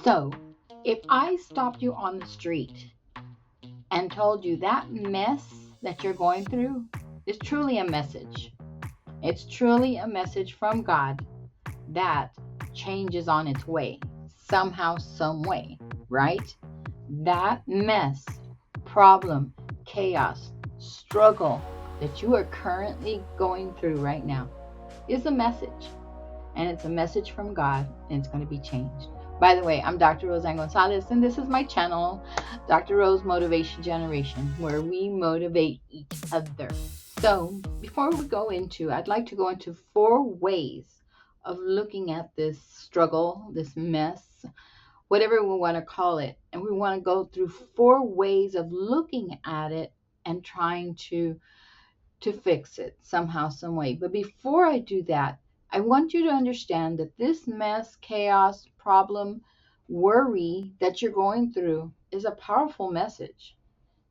So, if I stopped you on the street and told you that mess that you're going through is truly a message, it's truly a message from God that change is on its way, somehow, some way, right? That mess, problem, chaos, struggle that you are currently going through right now is a message. And it's a message from God, and it's going to be changed. By the way, I'm Dr. Roseanne Gonzalez, and this is my channel, Dr. Rose Motivation Generation, where we motivate each other. So, before we go into, I'd like to go into 4 ways of looking at this struggle, this mess, whatever we want to call it. And we want to go through 4 ways of looking at it and trying to fix it somehow, some way. But before I do that, I want you to understand that this mess, chaos, problem, worry that you're going through is a powerful message.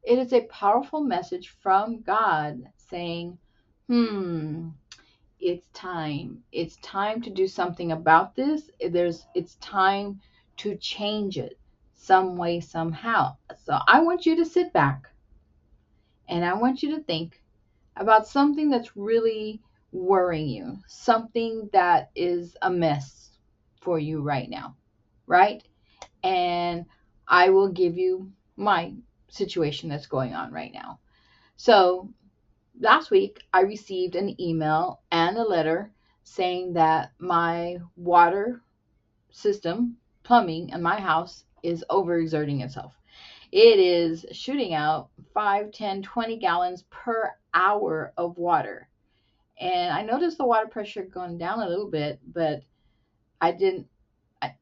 It is a powerful message from God saying, it's time. It's time to do something about this. It's time to change it some way, somehow. So I want you to sit back and I want you to think about something that's really worrying you, something that is a mess for you right now, right? And I will give you my situation that's going on right now. So, last week I received an email and a letter saying that my water system, plumbing in my house is overexerting itself. It is shooting out 5, 10, 20 gallons per hour of water. And I noticed the water pressure gone down a little bit, but I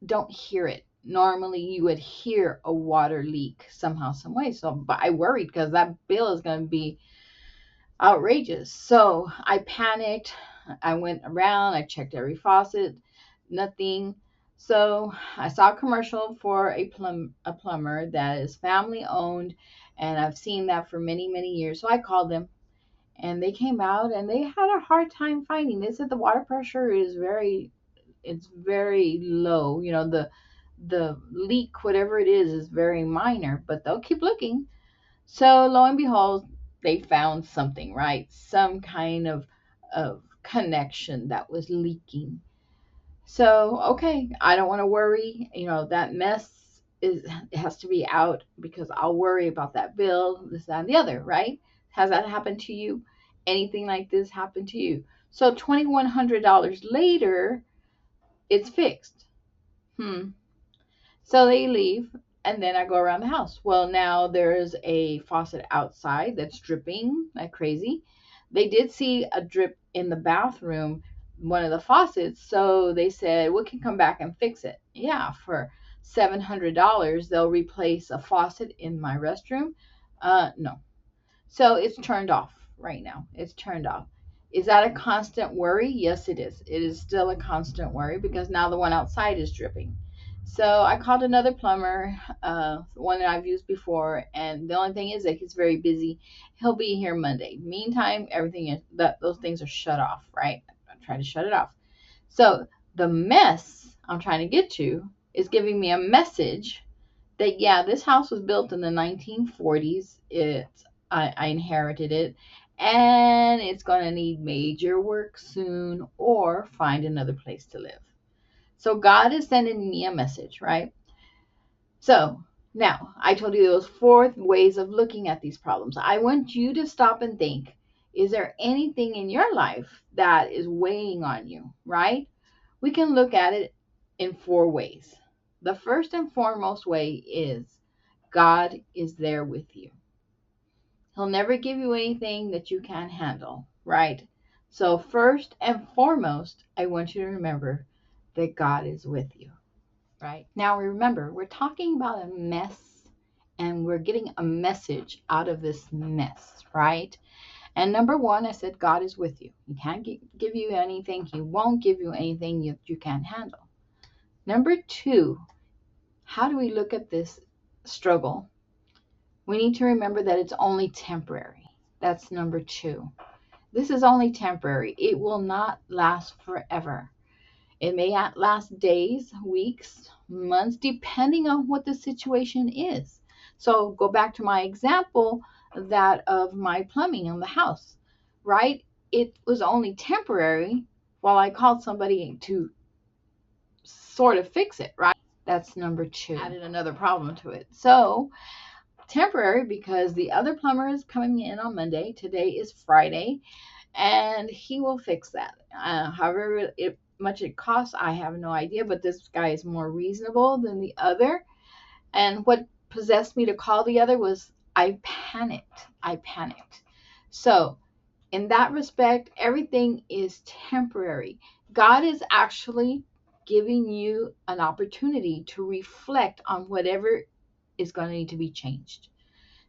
don't hear it. Normally you would hear a water leak somehow, some way. So, but I worried because that bill is going to be outrageous. So I panicked. I went around, I checked every faucet, nothing. So I saw a commercial for a plumber that is family owned, and I've seen that for many, many years. So I called them and they came out and they had a hard time finding. They said the water pressure is very low. You know, the leak, whatever it is very minor, but they'll keep looking. So lo and behold, they found something, right? Some kind of connection that was leaking. So, okay, I don't want to worry. You know, that mess it has to be out because I'll worry about that bill, this, that, and the other, right? Has that happened to you? Anything like this happened to you? So $2,100 later, it's fixed. Hmm. So they leave, and then I go around the house. Well, now there's a faucet outside that's dripping like crazy. They did see a drip in the bathroom, one of the faucets, so they said, we can come back and fix it. Yeah, for $700, they'll replace a faucet in my restroom. No. So it's turned off right now. It's turned off. Is that a constant worry? Yes, it is. It is still a constant worry because now the one outside is dripping. So I called another plumber, one that I've used before, and the only thing is that he's very busy. He'll be here Monday. Meantime, everything is that those things are shut off, right? I'm trying to shut it off. So the mess I'm trying to get to is giving me a message that yeah, this house was built in the 1940s. I inherited it, and it's going to need major work soon, or find another place to live. So God is sending me a message, right? So now I told you those 4 ways of looking at these problems. I want you to stop and think, is there anything in your life that is weighing on you, right? We can look at it in 4 ways. The first and foremost way is God is there with you. He'll never give you anything that you can't handle, right? So first and foremost, I want you to remember that God is with you, right? Now remember, we're talking about a mess and we're getting a message out of this mess, right? And number 1, I said God is with you. He can't give you anything. He won't give you anything you can't handle. Number 2, how do we look at this struggle? We need to remember that it's only temporary. That's number 2. This is only temporary. It will not last forever. It may last days, weeks, months, depending on what the situation is. So go back to my example, that of my plumbing in the house, right? It was only temporary while I called somebody to sort of fix it, right? That's number two. Added another problem to it. So temporary because the other plumber is coming in on Monday. Today is Friday, and he will fix that. However much it costs, I have no idea, but this guy is more reasonable than the other. And what possessed me to call the other was I panicked. I panicked. So in that respect, everything is temporary. God is actually giving you an opportunity to reflect on whatever is going to need to be changed.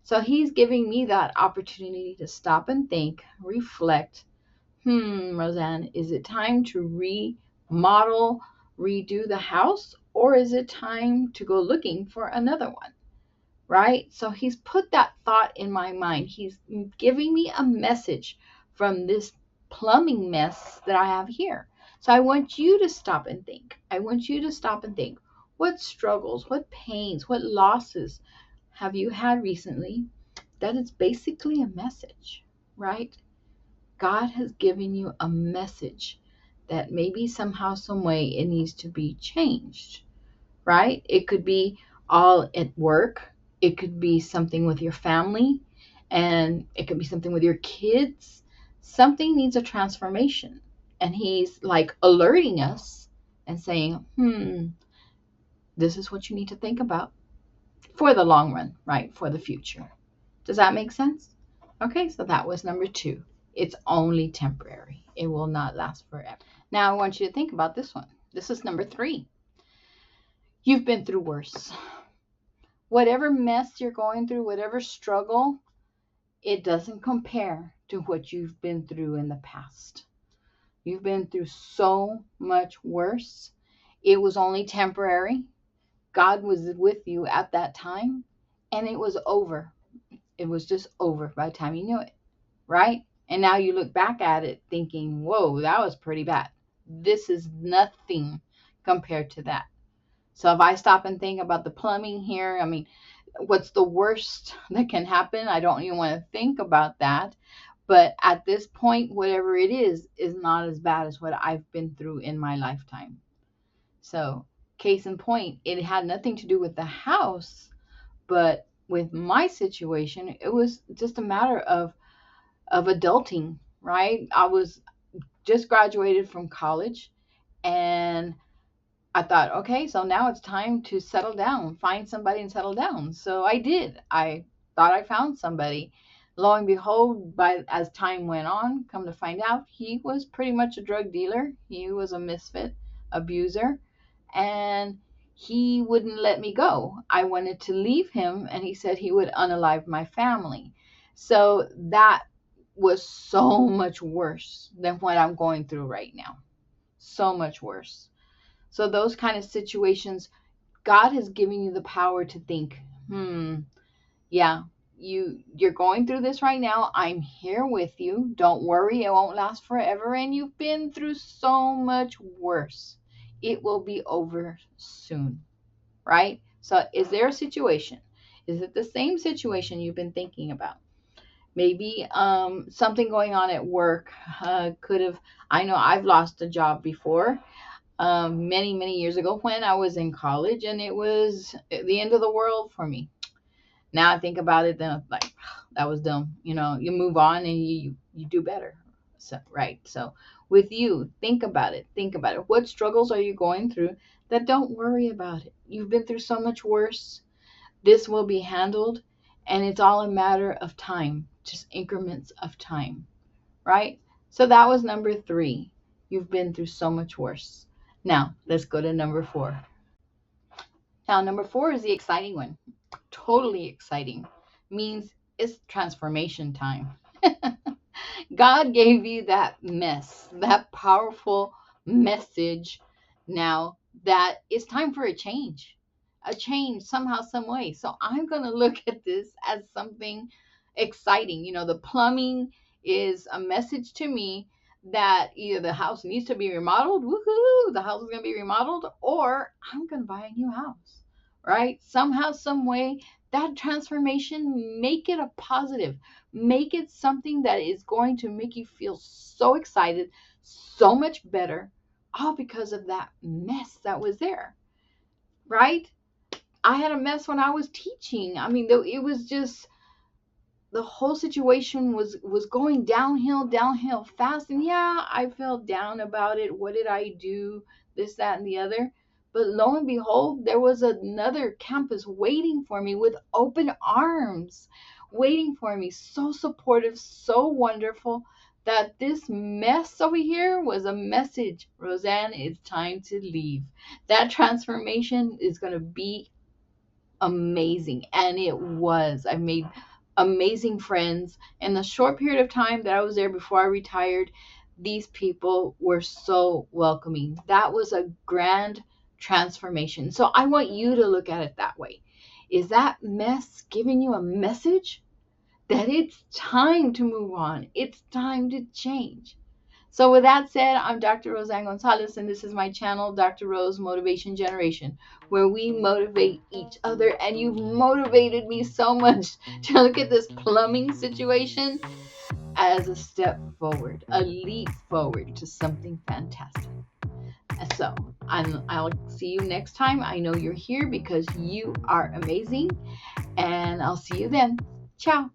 So he's giving me that opportunity to stop and think, reflect. Roseanne, is it time to remodel, redo the house, or is it time to go looking for another one? Right? So he's put that thought in my mind. He's giving me a message from this plumbing mess that I have here. So I want you to stop and think. I want you to stop and think. What struggles, what pains, what losses have you had recently? That is basically a message, right? God has given you a message that maybe somehow, some way it needs to be changed, right? It could be all at work. It could be something with your family, and it could be something with your kids. Something needs a transformation. And he's like alerting us and saying, this is what you need to think about for the long run, right? For the future. Does that make sense? Okay, so that was number two. It's only temporary. It will not last forever. Now I want you to think about this one. This is number three. You've been through worse. Whatever mess you're going through, whatever struggle, it doesn't compare to what you've been through in the past. You've been through so much worse. It was only temporary. God was with you at that time, and it was over. It was just over by the time you knew it, right? And now you look back at it thinking, whoa, that was pretty bad. This is nothing compared to that. So if I stop and think about the plumbing here, I mean, what's the worst that can happen? I don't even want to think about that. But at this point, whatever it is not as bad as what I've been through in my lifetime. So, case in point, it had nothing to do with the house, but with my situation, it was just a matter of adulting, right? I was just graduated from college, and I thought, okay, so now it's time to settle down, find somebody and settle down. So I did. I thought I found somebody. Lo and behold, as time went on, come to find out, he was pretty much a drug dealer. He was a misfit, abuser, and he wouldn't let me go. I wanted to leave him, and he said he would unalive my family. So that was so much worse than what I'm going through right now. So much worse. So those kind of situations, God has given you the power to think, yeah, you're going through this right now. I'm here with you. Don't worry, it won't last forever. And you've been through so much worse. It will be over soon, right? So is there a situation? Is it the same situation you've been thinking about? Maybe something going on at work could have, I know I've lost a job before, many, many years ago when I was in college, and it was the end of the world for me. Now I think about it, then I'm like, that was dumb. You know, you move on and you do better. So, right. So with you, think about it. Think about it. What struggles are you going through? That don't worry about it. You've been through so much worse. This will be handled, and it's all a matter of time, just increments of time, right? So that was number three. You've been through so much worse. Now, let's go to number four. Now, number four is the exciting one. Totally exciting. Means it's transformation time. God gave you that mess, that powerful message now that it's time for a change somehow, some way. So I'm going to look at this as something exciting. You know, the plumbing is a message to me that either the house needs to be remodeled, woohoo, the house is going to be remodeled, or I'm going to buy a new house, right? Somehow, some way, that transformation, make it a positive, make it something that is going to make you feel so excited, so much better, all because of that mess that was there, right? I had a mess when I was teaching. I mean, it was just, the whole situation was going downhill fast, and yeah, I felt down about it. What did I do? This, that, and the other. But lo and behold, there was another campus waiting for me with open arms, waiting for me, so supportive, so wonderful, that this mess over here was a message. Roseanne, it's time to leave. That transformation is going to be amazing, and it was. I made amazing friends in the short period of time that I was there before I retired. These people were so welcoming. That was a grand transformation. So I want you to look at it that way. Is that mess giving you a message that it's time to move on, it's time to change? So, with that said, I'm Dr. Roseanne Gonzalez, and this is my channel, Dr. Rose Motivation Generation, where we motivate each other. And you've motivated me so much to look at this plumbing situation as a step forward, a leap forward to something fantastic. So, I'll see you next time. I know you're here because you are amazing, and I'll see you then. Ciao.